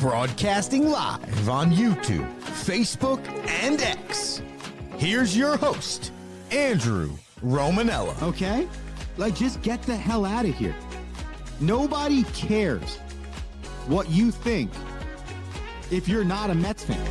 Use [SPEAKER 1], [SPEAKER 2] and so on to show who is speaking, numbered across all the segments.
[SPEAKER 1] Broadcasting live on YouTube, Facebook, and X. Here's your host, Andrew Romanella.
[SPEAKER 2] Okay? Just get the hell out of here. Nobody cares what you think if you're not a Mets fan.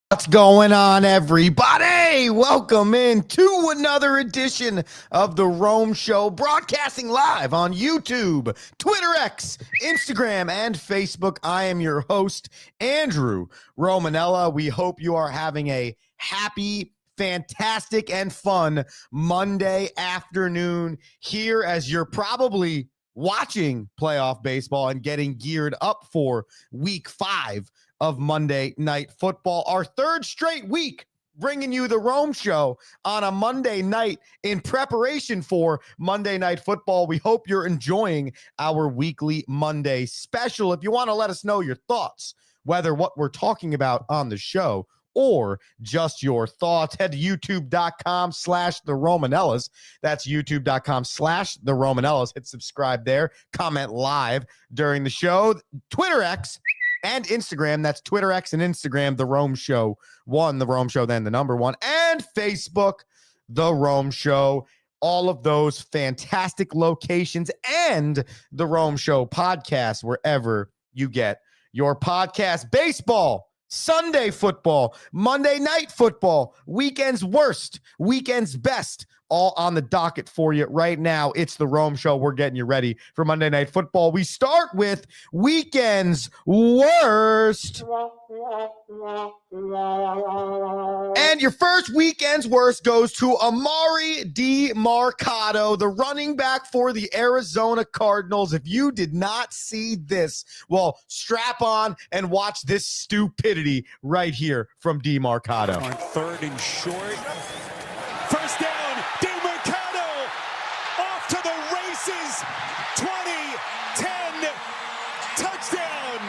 [SPEAKER 1] What's going on, everybody? Welcome in to another edition of The Rome Show, broadcasting live on YouTube, Twitter, X, Instagram, and Facebook. I am your host, Andrew Romanella. We hope you are having a happy, fantastic, and fun Monday afternoon here as you're probably watching playoff baseball and getting geared up for week 5 of Monday Night Football, our third straight week bringing you the Rome Show on a Monday night in preparation for Monday Night Football. We hope you're enjoying our weekly Monday special. If you want to let us know your thoughts, whether what we're talking about on the show or just your thoughts, head to youtube.com/the Romanellas. That's youtube.com/the Romanellas. Hit subscribe there, comment live during the show. Twitter X and Instagram, that's Twitter, X, and Instagram, The Rome Show 1, The Rome Show, then the number 1, and Facebook, The Rome Show. All of those fantastic locations and The Rome Show podcast, wherever you get your podcast. Baseball, Sunday football, Monday Night Football, weekend's worst, weekend's best, all on the docket for you right now. It's the Rome Show. We're getting you ready for Monday Night Football. We start with weekend's worst. And your first weekend's worst goes to Amari DiMercato, the running back for the Arizona Cardinals. If you did not see this, well, strap on and watch this stupidity right here from DiMercato.
[SPEAKER 3] On third and short. First down. DiMercato off to the races. 20-10 touchdown.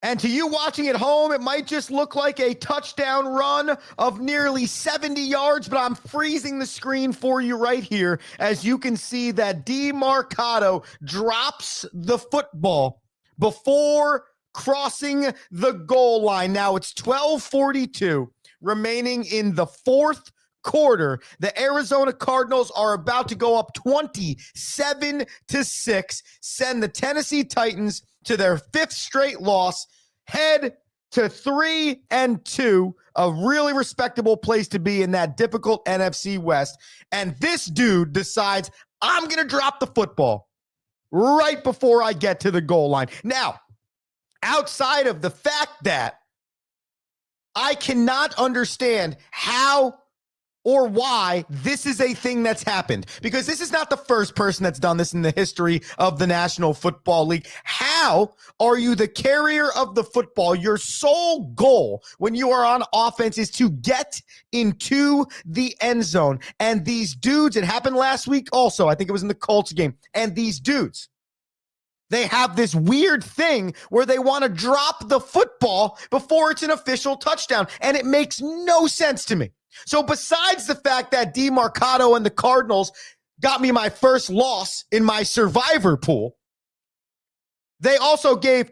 [SPEAKER 1] And to you watching at home, it might just look like a touchdown run of nearly 70 yards, but I'm freezing the screen for you right here as you can see that DiMercato drops the football before crossing the goal line. Now it's 12:42 remaining in the fourth quarter. The Arizona Cardinals are about to go up 27-6, send the Tennessee Titans to their 5th straight loss, head to 3-2, a really respectable place to be in that difficult NFC West. And this dude decides, I'm going to drop the football right before I get to the goal line. Now, outside of the fact that I cannot understand how or why this is a thing that's happened, because this is not the first person that's done this in the history of the National Football League. How are you the carrier of the football? Your sole goal when you are on offense is to get into the end zone. And these dudes, it happened last week also, I think it was in the Colts game, and these dudes, they have this weird thing where they want to drop the football before it's an official touchdown, and it makes no sense to me. So besides the fact that DiMercato and the Cardinals got me my first loss in my survivor pool, they also gave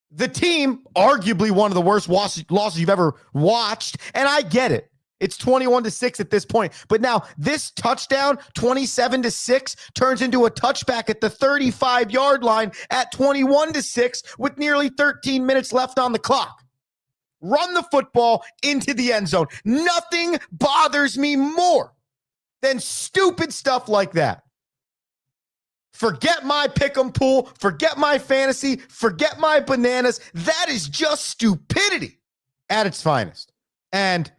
[SPEAKER 1] the team arguably one of the worst losses you've ever watched, and I get it. It's 21-6 at this point. But now this touchdown, 27-6, turns into a touchback at the 35-yard line at 21-6 with nearly 13 minutes left on the clock. Run the football into the end zone. Nothing bothers me more than stupid stuff like that. Forget my pick'em pool. Forget my fantasy. Forget my bananas. That is just stupidity at its finest. And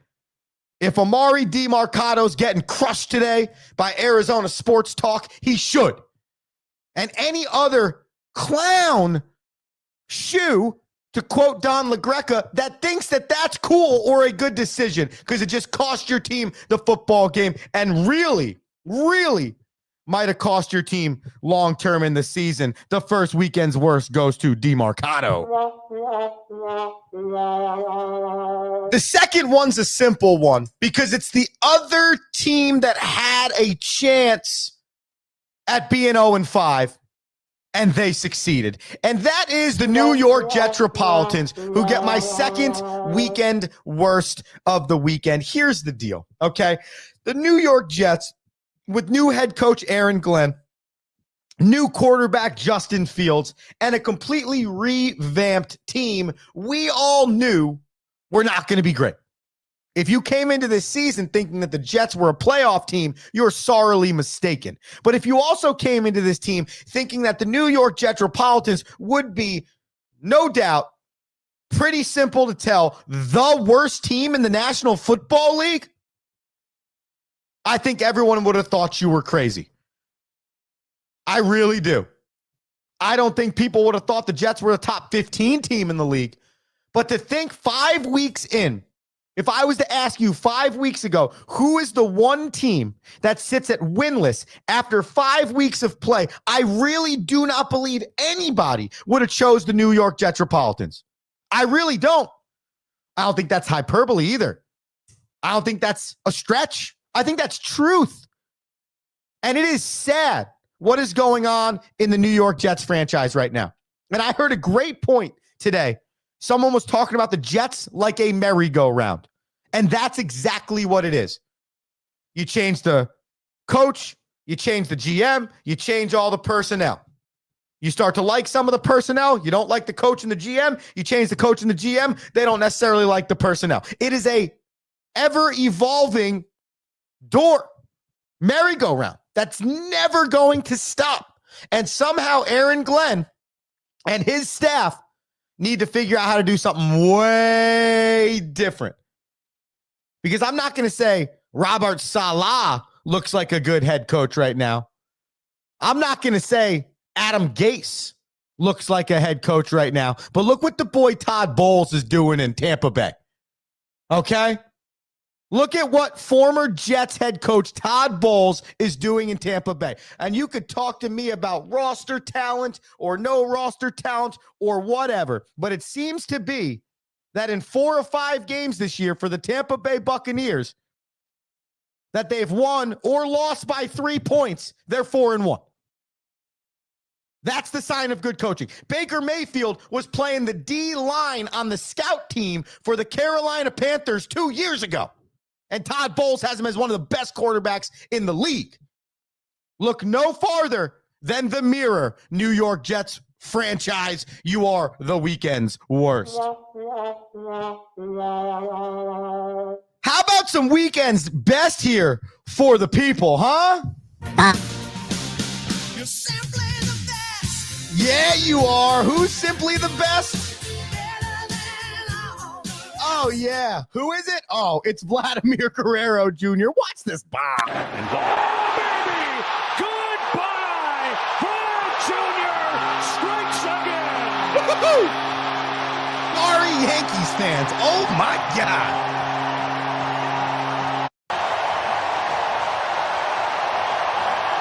[SPEAKER 1] if Amari DiMercato's getting crushed today by Arizona Sports Talk, he should. And any other clown shoe, to quote Don LaGreca, that thinks that that's cool or a good decision because it just cost your team the football game and really might have cost your team long-term in the season. The first weekend's worst goes to DeMarcano. The second one's a simple one because it's the other team that had a chance at being 0-5, and they succeeded. And that is the New York Jetropolitans, who get my second weekend worst of the weekend. Here's the deal, okay? The New York Jets, with new head coach Aaron Glenn, new quarterback Justin Fields, and a completely revamped team, we all knew were not going to be great. If you came into this season thinking that the Jets were a playoff team, you're sorely mistaken. But if you also came into this team thinking that the New York Jetropolitans would be, no doubt, pretty simple to tell, the worst team in the National Football League, I think everyone would have thought you were crazy. I really do. I don't think people would have thought the Jets were a top 15 team in the league. But to think 5 weeks in, if I was to ask you 5 weeks ago, who is the one team that sits at winless after 5 weeks of play, I really do not believe anybody would have chose the New York Jetropolitans. I really don't. I don't think that's hyperbole either. I don't think that's a stretch. I think that's truth. And it is sad what is going on in the New York Jets franchise right now. And I heard a great point today. Someone was talking about the Jets like a merry-go-round. And that's exactly what it is. You change the coach, you change the GM, you change all the personnel. You start to like some of the personnel, you don't like the coach and the GM, you change the coach and the GM, they don't necessarily like the personnel. It is a ever-evolving door, merry-go-round that's never going to stop. And somehow Aaron Glenn and his staff need to figure out how to do something way different. Because I'm not going to say Robert Saleh looks like a good head coach right now. I'm not going to say Adam Gase looks like a head coach right now. But look what the boy Todd Bowles is doing in Tampa Bay. Okay? Look at what former Jets head coach Todd Bowles is doing in Tampa Bay. And you could talk to me about roster talent or no roster talent or whatever. But it seems to be that in 4 or 5 games this year for the Tampa Bay Buccaneers, that they've won or lost by 3 points, they're 4-1. That's the sign of good coaching. Baker Mayfield was playing the D-line on the scout team for the Carolina Panthers 2 years ago. And Todd Bowles has him as one of the best quarterbacks in the league. Look no farther than the mirror, New York Jets franchise. You are the weekend's worst. How about some weekend's best here for the people, huh? You're simply the best. Yeah, you are. Who's simply the best? Oh, yeah. Who is it? Oh, it's Vladimir Guerrero Jr. Watch this bomb.
[SPEAKER 3] Baby, goodbye. Vlad Jr. strikes again.
[SPEAKER 1] Woo-hoo! Sorry, Yankees fans. Oh, my God.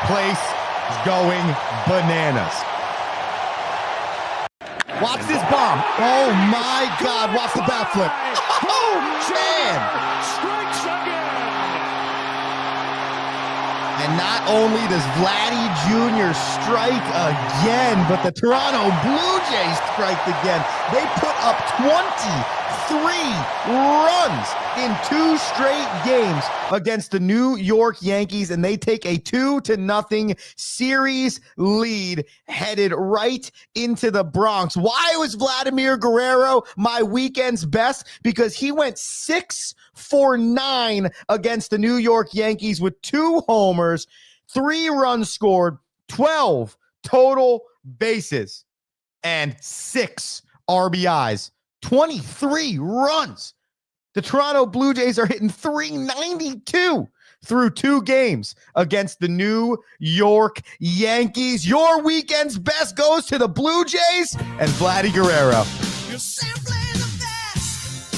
[SPEAKER 1] Place is going bananas. Watch this bomb. Oh, my God. Watch the bat flip. Oh, man.
[SPEAKER 3] Strikes again.
[SPEAKER 1] And not only does Vladdy Jr. strike again, but the Toronto Blue Jays strike again. They put up 23 runs in 2 straight games against the New York Yankees, and they take a 2-0 series lead headed right into the Bronx. Why was Vladimir Guerrero my weekend's best? Because he went 6 for 9 against the New York Yankees with 2 homers, 3 runs scored, 12 total bases, and 6 RBIs, 23 runs. The Toronto Blue Jays are hitting .392 through 2 games against the New York Yankees. Your weekend's best goes to the Blue Jays and Vladdy Guerrero. You're simply the best.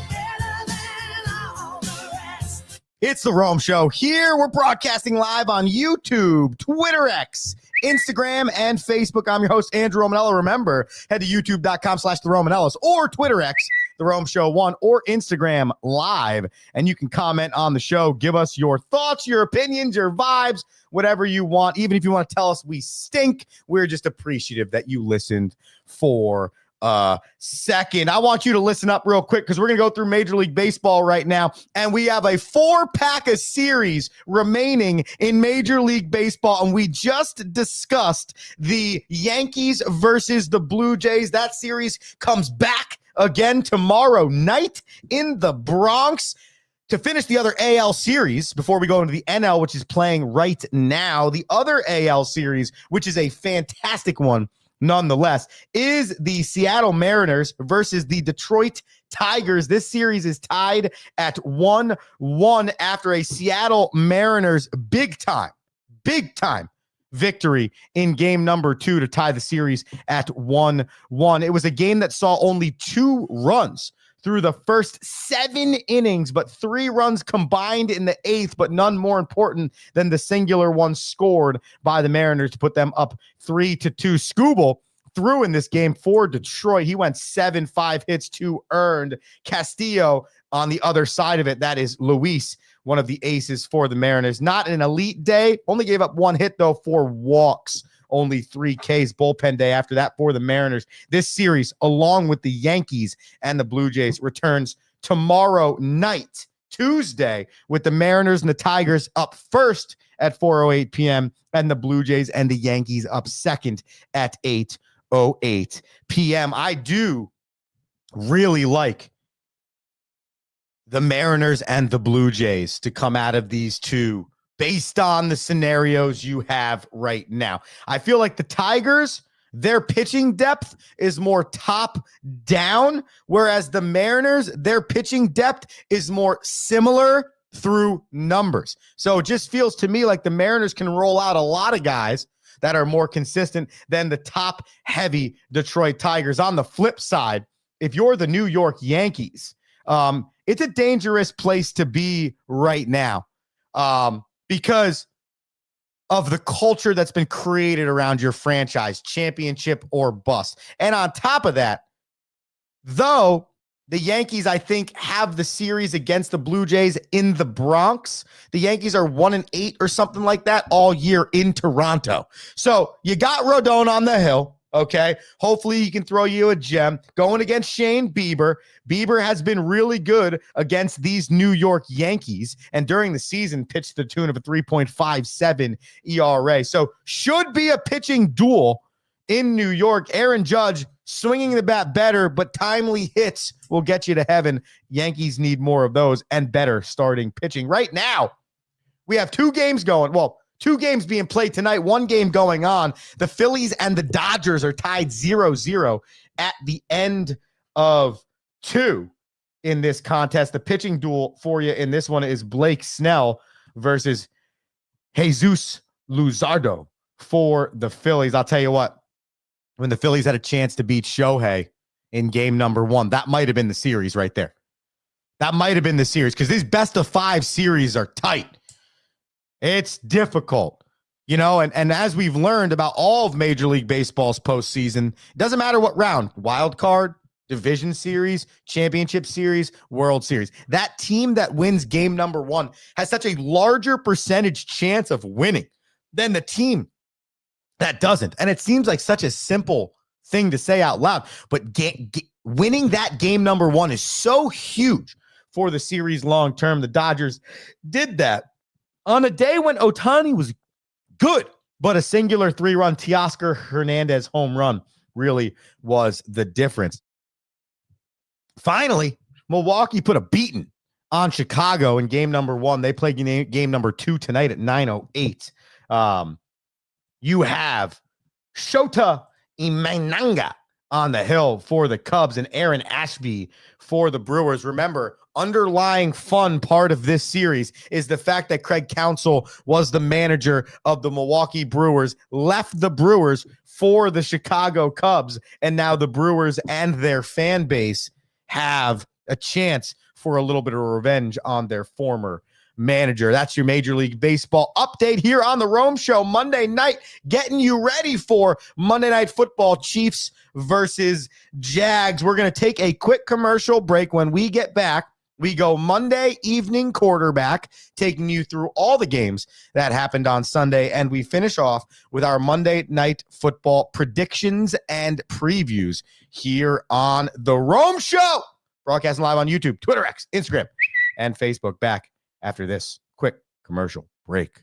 [SPEAKER 1] Better than all the rest. It's the Rome Show. Here we're broadcasting live on YouTube, Twitter X, Instagram, and Facebook. I'm your host, Andrew Romanella. Remember, head to youtube.com/the Romanellas or Twitter X, the Rome Show 1, or Instagram Live. And you can comment on the show. Give us your thoughts, your opinions, your vibes, whatever you want. Even if you want to tell us we stink, we're just appreciative that you listened for second. I want you to listen up real quick because we're going to go through Major League Baseball right now, and we have a 4-pack of series remaining in Major League Baseball, and we just discussed the Yankees versus the Blue Jays. That series comes back again tomorrow night in the Bronx. To finish the other AL series before we go into the NL, which is playing right now, the other AL series, which is a fantastic one, nonetheless, is the Seattle Mariners versus the Detroit Tigers. This series is tied at 1-1 after a Seattle Mariners big time victory in game number 2 to tie the series at 1-1. It was a game that saw only 2 runs through the first 7 innings, but 3 runs combined in the 8th, but none more important than the singular one scored by the Mariners to put them up 3-2. Skubal threw in this game for Detroit. He went 7, 5 hits, 2 earned. Castillo on the other side of it, that is Luis, one of the aces for the Mariners. Not an elite day, only gave up 1 hit though, 4 walks. Only 3 Ks, bullpen day after that for the Mariners. This series, along with the Yankees and the Blue Jays, returns tomorrow night, Tuesday, with the Mariners and the Tigers up first at 4:08 p.m. and the Blue Jays and the Yankees up second at 8:08 p.m. I do really like the Mariners and the Blue Jays to come out of these two based on the scenarios you have right now. I feel like the Tigers, their pitching depth is more top down, whereas the Mariners, their pitching depth is more similar through numbers. So it just feels to me like the Mariners can roll out a lot of guys that are more consistent than the top heavy Detroit Tigers. On the flip side, if you're the New York Yankees, it's a dangerous place to be right now. Because of the culture that's been created around your franchise, championship or bust. And on top of that, though the Yankees, I think, have the series against the Blue Jays in the Bronx, the Yankees are 1-8 or something like that all year in Toronto. So you got Rodon on the hill. Okay, hopefully he can throw you a gem. Going against Shane Bieber. Bieber has been really good against these New York Yankees, and during the season pitched to the tune of a 3.57 ERA. So should be a pitching duel in New York. Aaron Judge swinging the bat better, but timely hits will get you to heaven. Yankees need more of those and better starting pitching. Right now, we have 2 games going. Well, 2 games being played tonight, 1 game going on. The Phillies and the Dodgers are tied 0-0 at the end of 2 in this contest. The pitching duel for you in this one is Blake Snell versus Jesus Luzardo for the Phillies. I'll tell you what, when the Phillies had a chance to beat Shohei in game number 1, that might have been the series right there. That might have been the series because these best of 5 series are tight. It's difficult, you know, and as we've learned about all of Major League Baseball's postseason, it doesn't matter what round, wild card, division series, championship series, World Series. That team that wins game number 1 has such a larger percentage chance of winning than the team that doesn't. And it seems like such a simple thing to say out loud, but winning that game number 1 is so huge for the series long term. The Dodgers did that on a day when Ohtani was good, but a singular 3-run Teoscar Hernandez home run really was the difference. Finally, Milwaukee put a beating on Chicago in game number 1. They play game number 2 tonight at 9:08. You have Shota Imanaga on the hill for the Cubs and Aaron Ashby for the Brewers. Remember, underlying fun part of this series is the fact that Craig Counsell was the manager of the Milwaukee Brewers, left the Brewers for the Chicago Cubs, and now the Brewers and their fan base have a chance for a little bit of revenge on their former manager. That's your Major League Baseball update here on the Rome Show Monday night, getting you ready for Monday Night Football, Chiefs versus Jags. We're going to take a quick commercial break. When we get back, we go Monday evening quarterback, taking you through all the games that happened on Sunday, and we finish off with our Monday Night Football predictions and previews here on the Rome Show. Broadcasting live on YouTube, Twitter, X, Instagram, and Facebook. Back after this quick commercial break.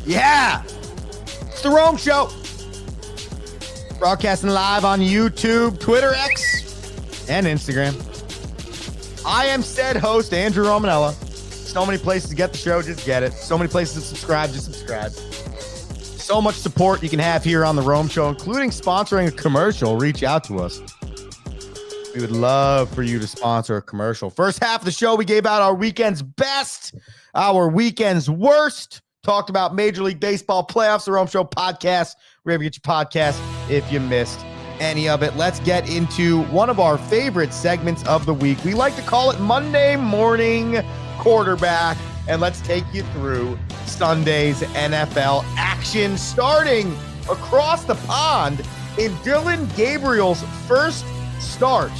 [SPEAKER 1] Yeah, it's the Rome Show. Broadcasting live on YouTube, Twitter, X, and Instagram. I am said host, Andrew Romanella. So many places to get the show, just get it. So many places to subscribe, just subscribe. So much support you can have here on the Rome Show, including sponsoring a commercial. Reach out to us. We would love for you to sponsor a commercial. First half of the show, we gave out our weekend's best, our weekend's worst. Talked about Major League Baseball playoffs, the Rome Show podcast, wherever you get your podcast if you missed any of it. Let's get into one of our favorite segments of the week. We like to call it Monday Morning Quarterback, and let's take you through Sunday's NFL action, starting across the pond in Dillon Gabriel's first start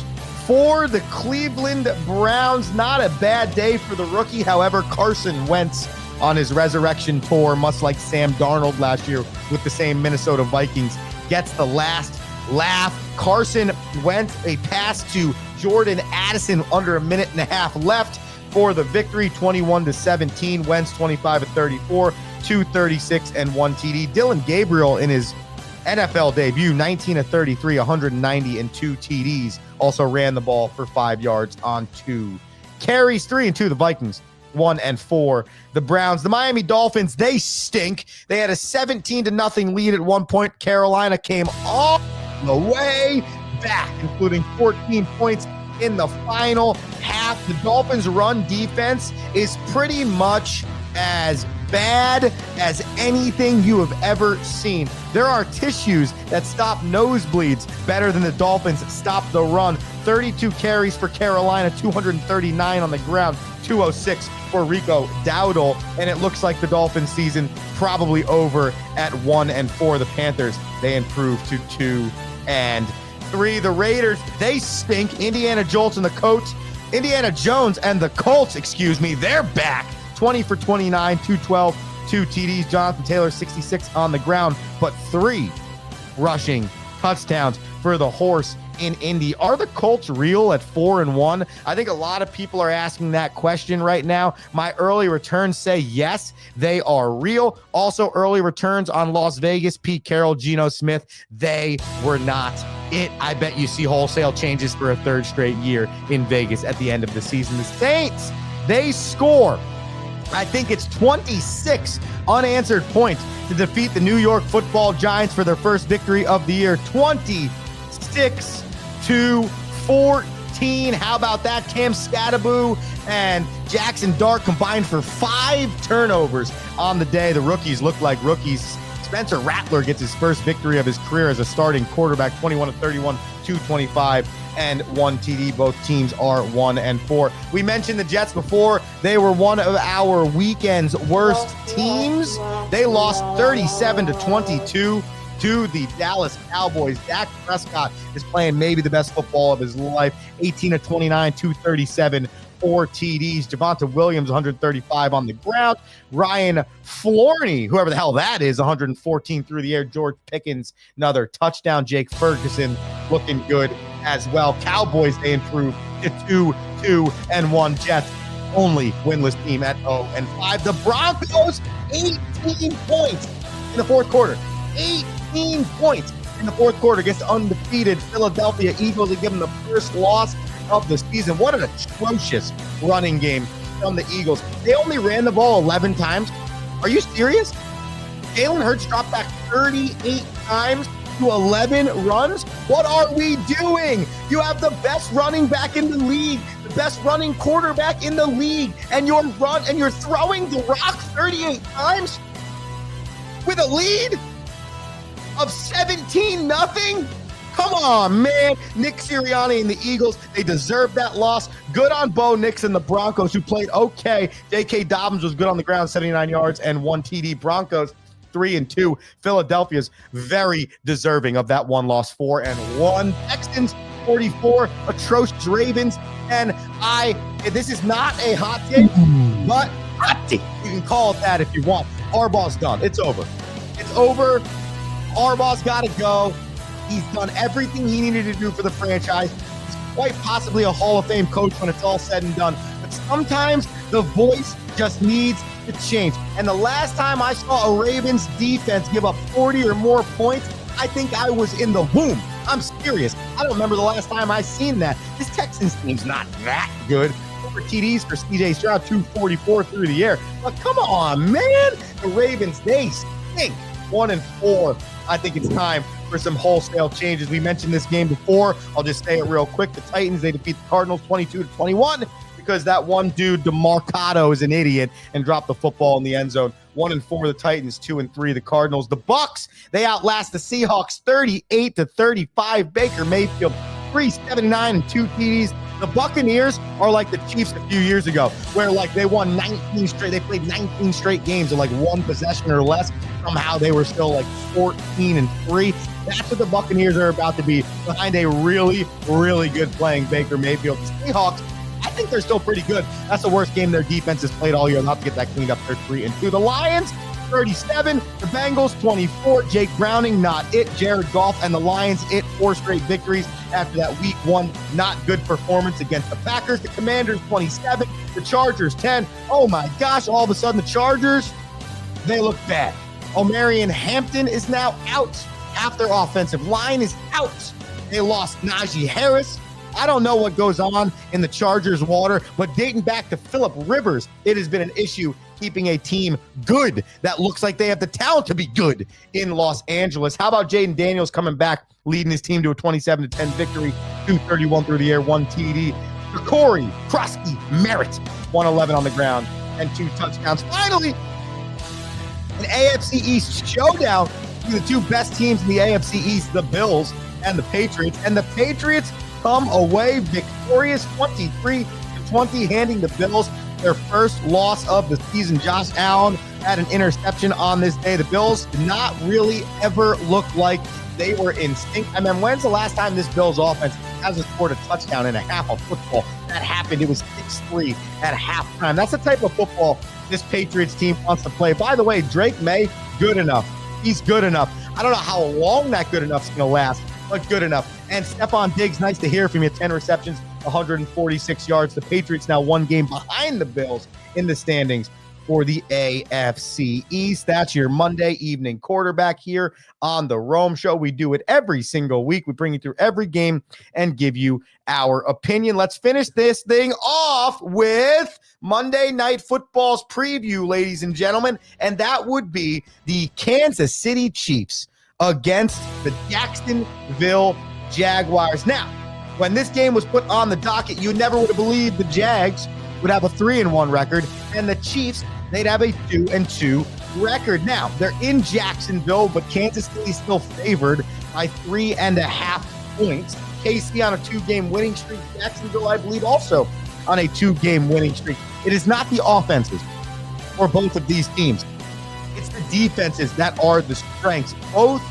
[SPEAKER 1] for the Cleveland Browns. Not a bad day for the rookie. However, Carson Wentz on his resurrection tour, much like Sam Darnold last year with the same Minnesota Vikings, gets the last laugh. Carson Wentz, a pass to Jordan Addison under a minute and a half left for the victory, 21-17. Wentz 25-34, 236 and 1 TD. Dillon Gabriel in his NFL debut, 19-33, 190 and 2 TDs. Also ran the ball for 5 yards on 2 carries. 3-2 the Vikings, 1-4 the Browns. The Miami Dolphins, they stink. They had a 17-0 lead at one point. Carolina came all the way back, including 14 points in the final half. The Dolphins' run defense is pretty much as bad as anything you have ever seen. There are tissues that stop nosebleeds better than the Dolphins stop the run. 32 carries for Carolina, 239 on the ground, 206 for Rico Dowdle, and it looks like the Dolphins season probably over at 1-4. The Panthers, they improved to 2-3. The Raiders, they stink. Indiana Jones and the Colts, they're back. 20 for 29, 212, 2 TDs. Jonathan Taylor, 66 on the ground, but 3 rushing touchdowns for the horse in Indy. Are the Colts real at 4-1? I think a lot of people are asking that question right now. My early returns say yes, they are real. Also, early returns on Las Vegas, Pete Carroll, Geno Smith, they were not it. I bet you see wholesale changes for a third straight year in Vegas at the end of the season. The Saints, they score, I think it's 26 unanswered points to defeat the New York Football Giants for their first victory of the year, 26-14. How about that? Cam Scattaboo and Jackson Dart combined for 5 turnovers on the day. The rookies look like rookies. Spencer Rattler gets his first victory of his career as a starting quarterback, 21-31, 225 and 1 TD. Both teams are 1-4. We mentioned the Jets before. They were one of our weekend's worst teams. They lost 37-22 to the Dallas Cowboys. Dak Prescott is playing maybe the best football of his life. 18-29, 237, 4 TDs. Javonte Williams, 135 on the ground. Ryan Florney, whoever the hell that is, 114 through the air. George Pickens, another touchdown. Jake Ferguson looking good as well. Cowboys, they improved to 2-1. Jets, only winless team at 0-5. The Broncos, 18 points in the fourth quarter. 18 points in the fourth quarter against undefeated Philadelphia Eagles. They give them the first loss of the season. What an atrocious running game from the Eagles. They only ran the ball 11 times. Are you serious? Jalen Hurts dropped back 38 times to 11 runs. What are we doing? You have the best running back in the league, the best running quarterback in the league, and you're throwing the rock 38 times with a lead of 17-0? Come on, man. Nick Sirianni and the Eagles, they deserve that loss. Good on Bo Nix and the Broncos, who played okay. J.K. Dobbins was good on the ground, 79 yards and 1 TD. Broncos, 3-2. Philadelphia's very deserving of that one loss, 4-1. Texans, 44. Atrocious Ravens. And this is not a hot take, but hot take. You can call it that if you want. Harbaugh's done. It's over. It's over. Harbaugh's got to go. He's done everything he needed to do for the franchise. He's quite possibly a Hall of Fame coach when it's all said and done. But sometimes the voice just needs to change. And the last time I saw a Ravens defense give up 40 or more points, I think I was in the womb. I'm serious. I don't remember the last time I seen that. This Texans team's not that good. Over TDs for CJ Stroud, 244 through the air. But come on, man. The Ravens, they stink. 1-4. I think it's time for some wholesale changes. We mentioned this game before. I'll just say it real quick. The Titans, they defeat the Cardinals 22-21 because that one dude, DeMarcado, is an idiot and dropped the football in the end zone. 1-4 the Titans, 2-3 the Cardinals. The Bucs, they outlast the Seahawks 38-35. Baker Mayfield, 379 and 2 TDs. The Buccaneers are like the Chiefs a few years ago, where like they won 19 straight. They played 19 straight games of like one possession or less. Somehow they were still like 14-3. That's what the Buccaneers are about to be behind a really, really good playing Baker Mayfield. The Seahawks, I think they're still pretty good. That's the worst game their defense has played all year. They'll have to get that cleaned up. They're 3-2. The Lions, 37. The Bengals, 24. Jake Browning, not it. Jared Goff and the Lions, 4 straight victories after that week 1 not good performance against the Packers. The Commanders, 27. The Chargers, 10. Oh my gosh, all of a sudden the Chargers, they look bad. Omarion Hampton is now out. Half their offensive line is out. They lost Najee Harris. I don't know what goes on in the Chargers' water, but dating back to Phillip Rivers, it has been an issue keeping a team good that looks like they have the talent to be good in Los Angeles. How about Jaden Daniels coming back, leading his team to a 27-10 victory, 231 through the air, 1 TD. Corey Krosky Merritt, 111 on the ground and 2 touchdowns. Finally, an AFC East showdown between the 2 best teams in the AFC East, the Bills and the Patriots. And the Patriots come away victorious, 23-20, handing the Bills their first loss of the season. Josh Allen had an interception on this day. The Bills did not really ever look like they were in sync. I mean, when's the last time this Bills offense hasn't scored a touchdown in a half of football? That happened. It was 6-3 at halftime. That's the type of football this Patriots team wants to play. By the way, Drake May, good enough. He's good enough. I don't know how long that good enough is going to last, but good enough. And Stephon Diggs, nice to hear from you. 10 receptions, 146 yards. The Patriots now 1 game behind the Bills in the standings for the AFC East. That's your Monday evening quarterback here on the Rome Show. We do it every single week. We bring you through every game and give you our opinion. Let's finish this thing off with Monday Night Football's preview, ladies and gentlemen, and that would be the Kansas City Chiefs against the Jacksonville Jaguars. Now, when this game was put on the docket, you never would have believed the Jags would have a 3-1 record, and the Chiefs, they'd have a 2-2 record. Now, they're in Jacksonville, but Kansas City still favored by 3.5 points. KC on a 2-game winning streak. Jacksonville, I believe, also on a 2-game winning streak. It is not the offenses for both of these teams. It's the defenses that are the strengths. Both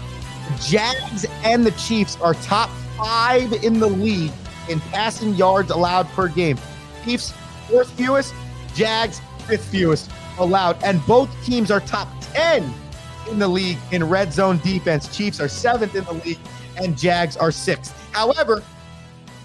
[SPEAKER 1] the Jags and the Chiefs are top 5 in the league in passing yards allowed per game. Chiefs, 4th fewest. Jags, 5th fewest allowed. And both teams are top 10 in the league in red zone defense. Chiefs are 7th in the league and Jags are 6th. However,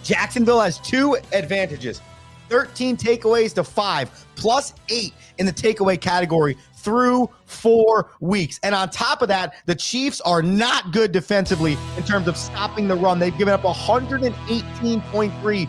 [SPEAKER 1] Jacksonville has 2 advantages. 13 takeaways to 5, plus 8 in the takeaway category through 4 weeks. And on top of that, the Chiefs are not good defensively in terms of stopping the run. They've given up 118.3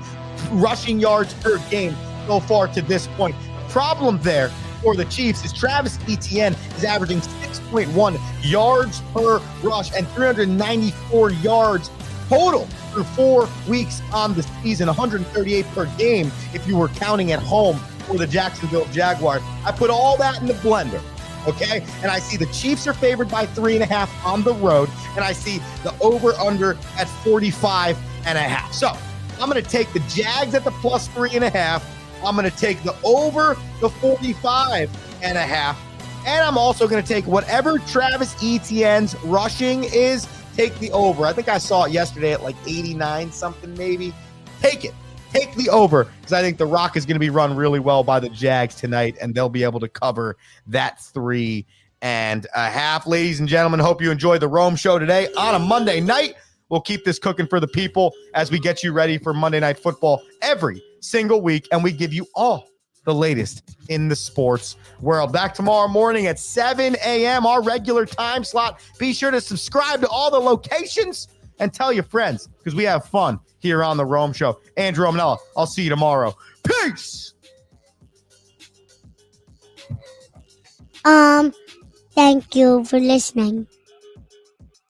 [SPEAKER 1] rushing yards per game so far to this point. The problem there for the Chiefs is Travis Etienne is averaging 6.1 yards per rush and 394 yards total through 4 weeks on the season, 138 per game if you were counting at home for the Jacksonville Jaguars. I put all that in the blender, okay? And I see the Chiefs are favored by 3.5 on the road, and I see the over-under at 45.5. So I'm going to take the Jags at the plus 3.5. I'm going to take the over the 45.5. And I'm also going to take whatever Travis Etienne's rushing is, take the over. I think I saw it yesterday at like 89 something maybe. Take it. Take the over because I think the Rock is going to be run really well by the Jags tonight, and they'll be able to cover that 3.5. Ladies and gentlemen, hope you enjoyed the Rome Show today on a Monday night. We'll keep this cooking for the people as we get you ready for Monday Night Football every single week, and we give you all the latest in the sports world. Back tomorrow morning at 7 a.m., our regular time slot. Be sure to subscribe to all the locations and tell your friends because we have fun here on the Rome Show. Andrew Romanella, I'll see you tomorrow. Peace!
[SPEAKER 4] Thank you for listening.